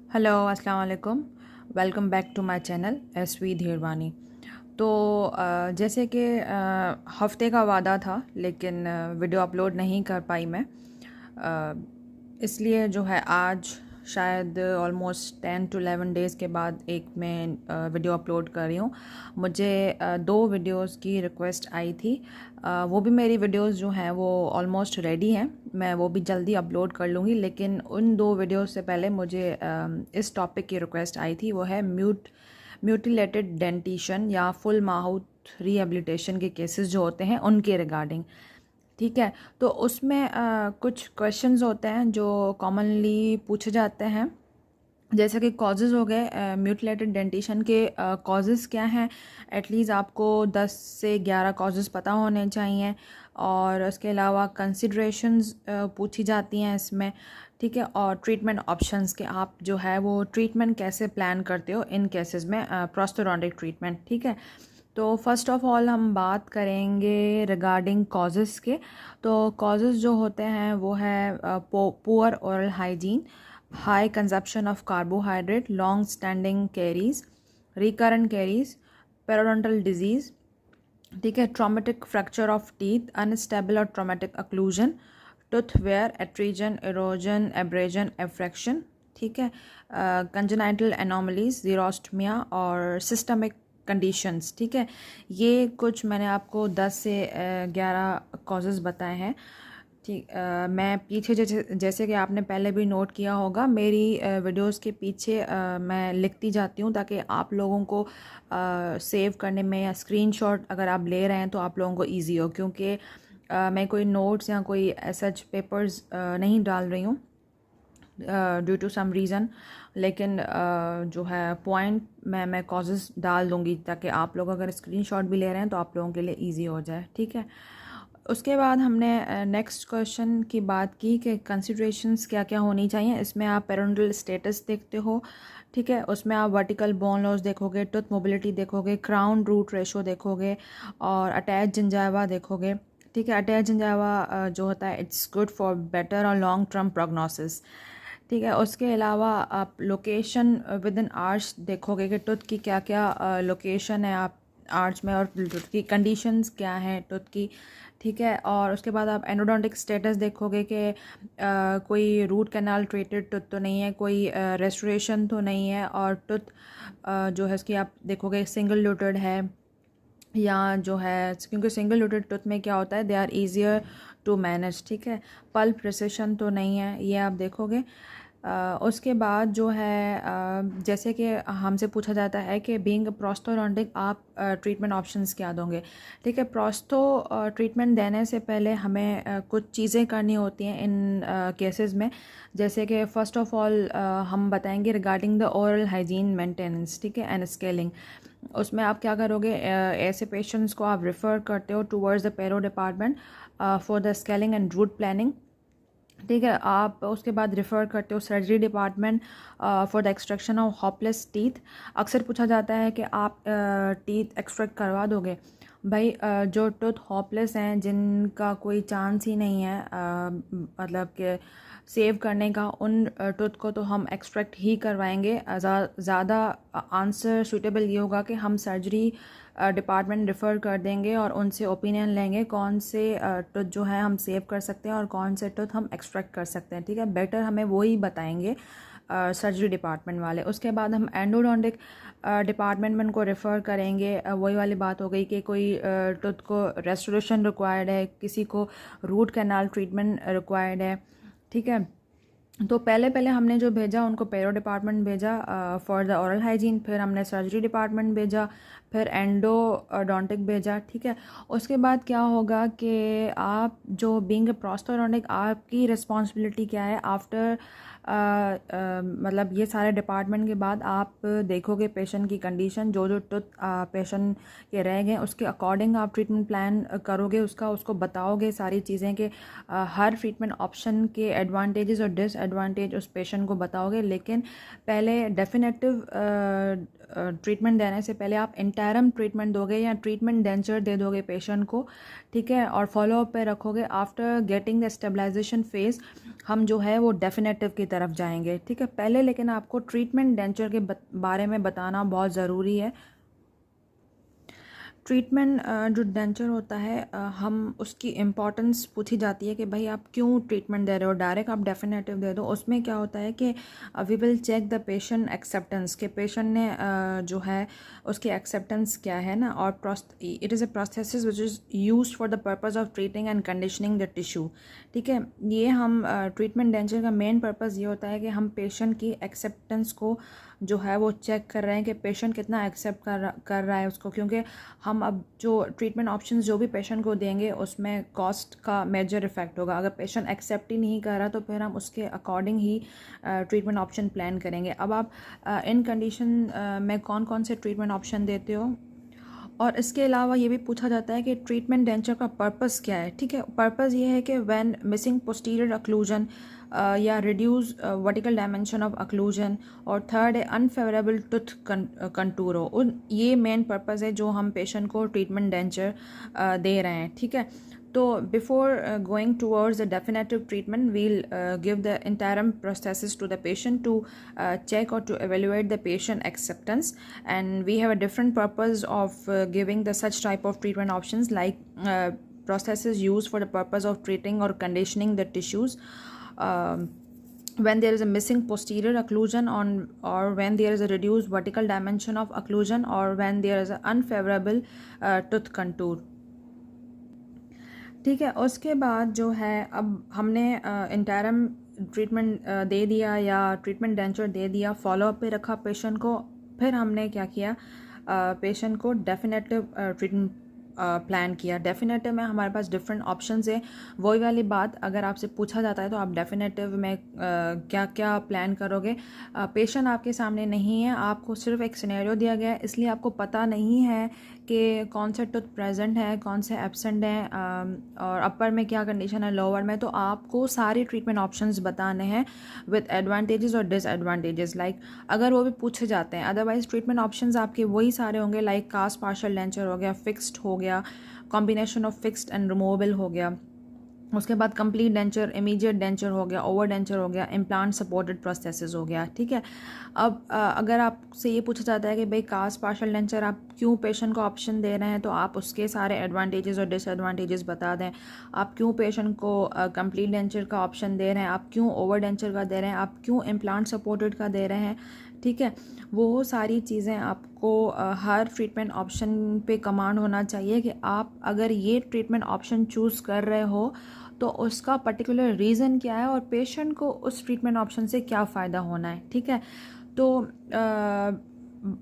Hello अस्सलाम वालेकुम। Welcome back to my channel SV Dheerwani. तो जैसे कि हफ्ते का वादा था, लेकिन वीडियो अपलोड नहीं कर पाई मैं। इसलिए जो है आज शायद ऑलमोस्ट 10 to 11 डेज़ के बाद एक मैं वीडियो अपलोड कर रही हूँ। मुझे 2 वीडियोस की रिक्वेस्ट आई थी। वो भी मेरी वीडियोस जो हैं वो ऑलमोस्ट रेडी हैं, मैं वो भी जल्दी अपलोड कर लूँगी। लेकिन उन 2 वीडियोस से पहले मुझे इस टॉपिक की रिक्वेस्ट आई थी, वो है म्यूटिलेटेड डेंटिशन या फुल माउथ रिहेबिलिटेशन के केसेस जो होते हैं उनके रिगार्डिंग। ठीक है, तो उसमें कुछ क्वेश्चंस होते हैं जो कॉमनली पूछे जाते हैं, जैसे कि कॉजेज़ हो गए। म्यूटिलेटेड डेंटिशन के कॉजेज़ क्या हैं, एटलीस्ट आपको 10 से 11 कॉजेज़ पता होने चाहिए। और उसके अलावा कंसिड्रेशंस पूछी जाती हैं इसमें। ठीक है, और ट्रीटमेंट ऑप्शंस के आप जो है वो ट्रीटमेंट कैसे प्लान करते हो इन केसेस में, प्रोस्थोडोंटिक ट्रीटमेंट। ठीक है, तो फर्स्ट ऑफ ऑल हम बात करेंगे रिगार्डिंग कॉजेज़ के। तो कॉजेज़ जो होते हैं वो है poor oral hygiene, high consumption of carbohydrate, long standing caries, recurrent caries, periodontal disease. ठीक है, traumatic fracture of teeth, unstable और traumatic occlusion, tooth wear, attrition, erosion, abrasion, abfraction. ठीक है, कंजेनाइटल एनोमलीज, जीरोस्टमिया और सिस्टमिक कंडीशंस। ठीक है, ये कुछ मैंने आपको 10 से 11 कॉजेज़ बताए हैं। ठीक, मैं पीछे जैसे कि आपने पहले भी नोट किया होगा, मेरी वीडियोस के पीछे मैं लिखती जाती हूँ ताकि आप लोगों को सेव करने में या स्क्रीनशॉट अगर आप ले रहे हैं तो आप लोगों को इजी हो, क्योंकि मैं कोई नोट्स या कोई सच पेपर्स नहीं डाल रही हूँ ड्यू टू सम रीज़न। लेकिन जो है पॉइंट मैं कॉजेज़ डाल दूँगी ताकि आप लोग अगर स्क्रीनशॉट भी ले रहे हैं तो आप लोगों के लिए इजी हो जाए। ठीक है, उसके बाद हमने नेक्स्ट क्वेश्चन की बात की कि कंसिडरेशंस क्या क्या होनी चाहिए। इसमें आप पेरेंटल स्टेटस देखते हो। ठीक है, उसमें आप वर्टिकल बोन लॉस देखोगे, टूथ मोबिलिटी देखोगे, क्राउन रूट रेशो देखोगे और अटैच जिंजाइवा देखोगे। ठीक है, अटैच जिंजाइवा जो होता है इट्स गुड फॉर बेटर और लॉन्ग टर्म प्रोग्नोसिस। ठीक है, उसके अलावा आप लोकेशन विद इन आर्च देखोगे कि टूथ की क्या क्या लोकेशन है आप आर्च में, और टूथ की कंडीशंस क्या हैं टूथ की। ठीक है, और उसके बाद आप एंडोडोंटिक स्टेटस देखोगे कि कोई रूट कैनाल ट्रीटेड टूथ तो नहीं है, कोई रेस्टोरेशन तो नहीं है, और टूथ जो है उसकी आप देखोगे सिंगल लूटेड है या जो है, क्योंकि सिंगल लूटेड टूथ में क्या होता है, they are easier to manage. ठीक है, पल्प रिसेशन तो नहीं है, ये आप देखोगे। उसके बाद जो है जैसे कि हमसे पूछा जाता है कि बीइंग प्रोस्थोडोंटिक आप ट्रीटमेंट ऑप्शंस क्या दोगे। ठीक है, प्रोस्थो ट्रीटमेंट देने से पहले हमें कुछ चीज़ें करनी होती हैं इन केसेस में। जैसे कि फ़र्स्ट ऑफ ऑल हम बताएंगे regarding the oral hygiene maintenance. ठीक है, एंड स्केलिंग। उसमें आप क्या करोगे, ऐसे पेशेंट्स को आप रेफ़र करते हो towards the perio department for the scaling and root planing. ठीक है, आप उसके बाद रेफ़र करते हो surgery department for the extraction of hopeless teeth. अक्सर पूछा जाता है कि आप टीथ एक्सट्रैक्ट करवा दोगे। भाई जो टूथ हॉपलेस हैं, जिनका कोई चांस ही नहीं है मतलब कि सेव करने का, उन टूथ को तो हम एक्सट्रैक्ट ही करवाएंगे। ज़्यादा आंसर सूटेबल ये होगा कि हम सर्जरी डिपार्टमेंट रेफ़र कर देंगे और उनसे ओपिनियन लेंगे कौन से टूथ जो है हम सेव कर सकते हैं और कौन से टूथ हम एक्सट्रैक्ट कर सकते हैं। ठीक है, बेटर हमें वो ही बताएंगे सर्जरी डिपार्टमेंट वाले। उसके बाद हम एंडोडोंटिक डिपार्टमेंट में उनको रेफ़र करेंगे। वही वाली बात हो गई कि कोई टूथ को रेस्टोरेशन रिक्वायर्ड है, किसी को रूट कैनाल ट्रीटमेंट रिक्वायर्ड है। ठीक है, तो पहले पहले हमने जो भेजा उनको पेरो डिपार्टमेंट भेजा फॉर द ओरल हाइजीन, फिर हमने सर्जरी डिपार्टमेंट भेजा, फिर एंडोडोंटिक भेजा। ठीक है, उसके बाद क्या होगा कि आप जो बीइंग प्रोस्थोडोंटिक आपकी रिस्पॉन्सिबिलिटी क्या है आफ्टर मतलब ये सारे डिपार्टमेंट के बाद आप देखोगे पेशेंट की कंडीशन, जो जो टूथ पेशेंट के रह गए उसके अकॉर्डिंग आप ट्रीटमेंट प्लान करोगे, उसको बताओगे सारी चीज़ें कि हर ट्रीटमेंट ऑप्शन के एडवांटेजेस और डिसएडवांटेज उस पेशेंट को बताओगे। लेकिन पहले डेफिनेटिव ट्रीटमेंट देने से पहले आप इंटरम ट्रीटमेंट दोगे या ट्रीटमेंट डेंचर दे दोगे पेशेंट को। ठीक है, और फॉलो अप पे रखोगे। After getting the stabilization phase हम जो है वो डेफिनेटिव की तरफ जाएंगे, ठीक है। पहले लेकिन आपको ट्रीटमेंट डेंचर के बारे में बताना बहुत ज़रूरी है। ट्रीटमेंट जो डेंचर होता है, हम उसकी इम्पॉर्टेंस पूछी जाती है कि भाई आप क्यों ट्रीटमेंट दे रहे हो, डायरेक्ट आप डेफिनेटिव दे दो। उसमें क्या होता है कि we will check the patient acceptance, के पेशेंट ने जो है उसकी एक्सेप्टेंस क्या है ना। और it is a process which is used for the purpose of treating and conditioning the tissue, ठीक है। ये हम ट्रीटमेंट डेंचर का मेन पर्पज़ ये होता है कि हम पेशेंट की एक्सेप्टेंस को जो है वो चेक कर रहे हैं कि पेशेंट कितना एक्सेप्ट कर रहा है उसको, क्योंकि हम अब जो ट्रीटमेंट ऑप्शंस जो भी पेशेंट को देंगे उसमें कॉस्ट का मेजर इफेक्ट होगा। अगर पेशेंट एक्सेप्ट ही नहीं कर रहा तो फिर हम उसके अकॉर्डिंग ही ट्रीटमेंट ऑप्शन प्लान करेंगे। अब आप इन कंडीशन में कौन कौन से ट्रीटमेंट ऑप्शन देते हो, और इसके अलावा ये भी पूछा जाता है कि ट्रीटमेंट डेंचर का पर्पस क्या है, ठीक है। पर्पस ये है कि व्हेन मिसिंग पोस्टीरियर अक्लूजन या reduce vertical dimension of occlusion, और थर्ड है अनफेवरेबल टूथ कंटूर हो। उन ये मेन पर्पस है जो हम पेशेंट को ट्रीटमेंट डेंचर दे रहे हैं, ठीक है। तो before going towards the definitive treatment we'll give the interim processes to the patient to check or to evaluate the patient acceptance, and we have a different purpose of giving the such type of treatment options, like processes used for the purpose of treating or conditioning the tissues when there is a missing posterior occlusion on, or when there is a reduced vertical dimension of occlusion, or when there is an unfavorable tooth contour, ठीक है। उसके बाद जो है अब हमने interim treatment दे दिया या ट्रीटमेंट डेंचर दे दिया, फॉलोअप पे रखा पेशेंट को, फिर हमने क्या किया, पेशेंट को डेफिनेटिव ट्रीटमेंट प्लान किया। डेफिनेटिव में हमारे पास डिफरेंट ऑप्शंस है। वही वाली बात अगर आपसे पूछा जाता है तो आप डेफिनेटिव में क्या क्या प्लान करोगे। पेशेंट आपके सामने नहीं है, आपको सिर्फ एक सिनेरियो दिया गया है, इसलिए आपको पता नहीं है कि कौन से टूथ प्रेजेंट है, कौन से एब्सेंट हैं, और अपर में क्या कंडीशन है, लोअर में। तो आपको सारे ट्रीटमेंट ऑप्शंस बताने हैं विद एडवांटेजेस और डिसएडवांटेजेस, लाइक अगर वो भी पूछे जाते हैं। अदरवाइज ट्रीटमेंट ऑप्शंस आपके वही सारे होंगे, लाइक कास्ट पार्शियल डेंचर हो गया, फिक्स्ड हो गया, combination of fixed and removable हो गया, उसके बाद कंप्लीट डेंचर, इमीडिएट डेंचर हो गया, ओवर डेंचर हो गया, इम्प्लांट सपोर्टेड प्रोसेसेस हो गया, ठीक है। अब अगर आपसे ये पूछा जाता है कि भाई कास्ट पार्शियल डेंचर आप क्यों पेशेंट को ऑप्शन दे रहे हैं, तो आप उसके सारे एडवांटेजेस और डिसएडवांटेजेस बता दें। आप क्यों पेशेंट को कंप्लीट डेंचर का ऑप्शन दे रहे हैं, आप क्यों ओवर डेंचर का दे रहे हैं, आप क्यों इम्प्लांट सपोर्टेड का दे रहे हैं, ठीक है। वो सारी चीज़ें आपको हर ट्रीटमेंट ऑप्शन पे कमांड होना चाहिए कि आप अगर ये ट्रीटमेंट ऑप्शन चूज़ कर रहे हो तो उसका पर्टिकुलर रीज़न क्या है और पेशेंट को उस ट्रीटमेंट ऑप्शन से क्या फ़ायदा होना है, ठीक है। तो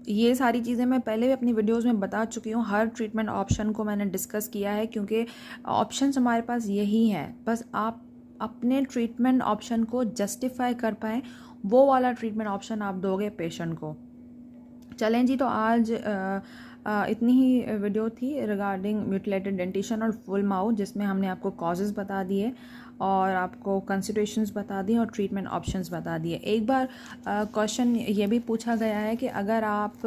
ये सारी चीज़ें मैं पहले भी अपनी वीडियोस में बता चुकी हूँ। हर ट्रीटमेंट ऑप्शन को मैंने डिस्कस किया है, क्योंकि ऑप्शंस हमारे पास यही हैं, बस आप अपने ट्रीटमेंट ऑप्शन को जस्टिफाई कर पाएँ, वो वाला ट्रीटमेंट ऑप्शन आप दोगे पेशेंट को। चलें जी, तो आज इतनी ही वीडियो थी रिगार्डिंग म्यूटिलेटेड डेंटिशन और फुल माउथ, जिसमें हमने आपको कॉजेज़ बता दिए और आपको कंसिडरेशंस बता दिए और ट्रीटमेंट ऑप्शंस बता दिए। एक बार क्वेश्चन ये भी पूछा गया है कि अगर आप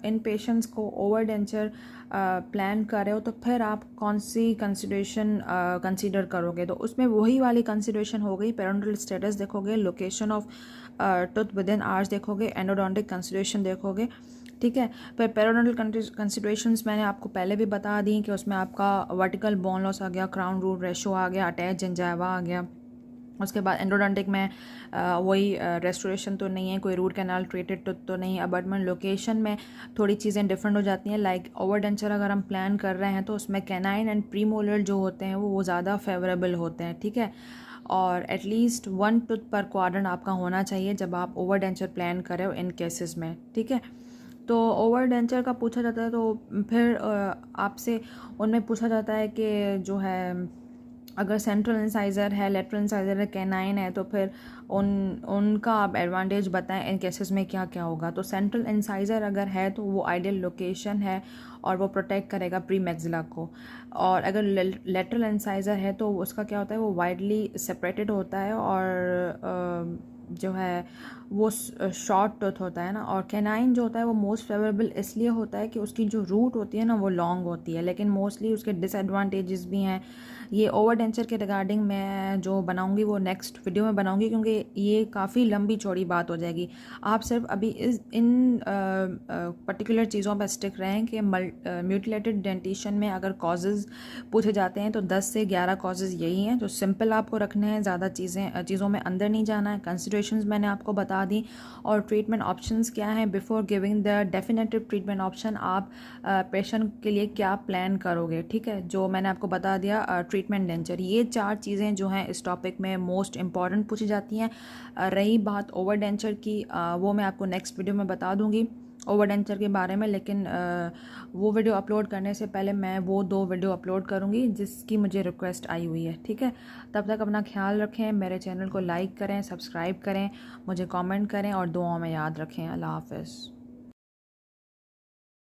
इन पेशेंट्स को ओवर डेंचर प्लान कर रहे हो तो फिर आप कौन सी कंसिडरेशन कंसीडर करोगे। तो उसमें वही वाली कंसिडरेशन हो गई, पेरिडोंटल स्टेटस देखोगे, location of tooth with in hours देखोगे, एंडोडोंटिक कंसिडरेशन देखोगे, ठीक है। फिर पेरिडोंटल कंसिडरेशंस मैंने आपको पहले भी बता दी कि उसमें आपका वर्टिकल बोन लॉस आ गया, क्राउन रूट रेशो आ गया, अटैच जिंजाइवा आ गया। उसके बाद एंडोडोंटिक में वही रेस्टोरेशन तो नहीं है, कोई रूट कैनाल ट्रीटेड तो नहीं। अबटमेंट लोकेशन में थोड़ी चीज़ें डिफरेंट हो जाती हैं, लाइक ओवर डेंचर अगर हम प्लान कर रहे हैं तो उसमें कैनाइन एंड प्रीमोलर जो होते हैं वो ज़्यादा फेवरेबल होते हैं, ठीक है। और एटलीस्ट 1 टूथ पर क्वाड्रेंट आपका होना चाहिए जब आप ओवर डेंचर प्लान कर रहे हो इन केसेस में, ठीक है। तो ओवर डेंचर का पूछा जाता है तो फिर आपसे उनमें पूछा जाता है कि जो है अगर सेंट्रल इंसाइज़र है, लेटरल इंसाइज़र है, कैनाइन है, तो फिर उनका आप एडवांटेज बताएं इन केसेस में क्या क्या होगा। तो सेंट्रल इंसाइज़र अगर है तो वो आइडियल लोकेशन है और वो प्रोटेक्ट करेगा प्री मैक्सिला को। और अगर लेटरल इंसाइज़र है तो उसका क्या होता है, वो वाइडली सेपरेटेड होता है और जो है वो शॉर्ट टूथ होता है ना, और कैनाइन जो होता है वो मोस्ट फेवरेबल इसलिए होता है कि उसकी जो रूट होती है ना वो लॉन्ग होती है, लेकिन मोस्टली उसके डिसएडवांटेजेस भी हैं। ये ओवर डेंचर के रिगार्डिंग मैं जो बनाऊंगी वो नेक्स्ट वीडियो में बनाऊंगी, क्योंकि ये काफ़ी लंबी चौड़ी बात हो जाएगी। आप सिर्फ अभी इन पर्टिकुलर चीज़ों पर स्टिक रहें कि म्यूटिलेटेड डेंटिशन में अगर कॉजेज़ पूछे जाते हैं तो 10 से 11 कॉजेज़ यही हैं जो सिंपल आपको रखने हैं, ज़्यादा चीज़ों में अंदर नहीं जाना है। कंसिडरेशंस मैंने आपको बता दी, और ट्रीटमेंट ऑप्शंस क्या हैं। Before giving the definitive treatment option आप पेशेंट के लिए क्या प्लान करोगे, ठीक है, जो मैंने आपको बता दिया। ट्रीटमेंट डेंचर, ये 4 चीज़ें जो हैं इस टॉपिक में मोस्ट इंपॉर्टेंट पूछी जाती हैं। रही बात ओवर डेंचर की, वो मैं आपको नेक्स्ट वीडियो में बता दूंगी ओवर डेंचर के बारे में, लेकिन वो वीडियो अपलोड करने से पहले मैं वो 2 वीडियो अपलोड करूँगी जिसकी मुझे रिक्वेस्ट आई हुई है, ठीक है। तब तक अपना ख्याल रखें, मेरे चैनल को लाइक करें, सब्सक्राइब करें, मुझे कमेंट करें और दुआओं में याद रखें। अल्लाह हाफ़िज़।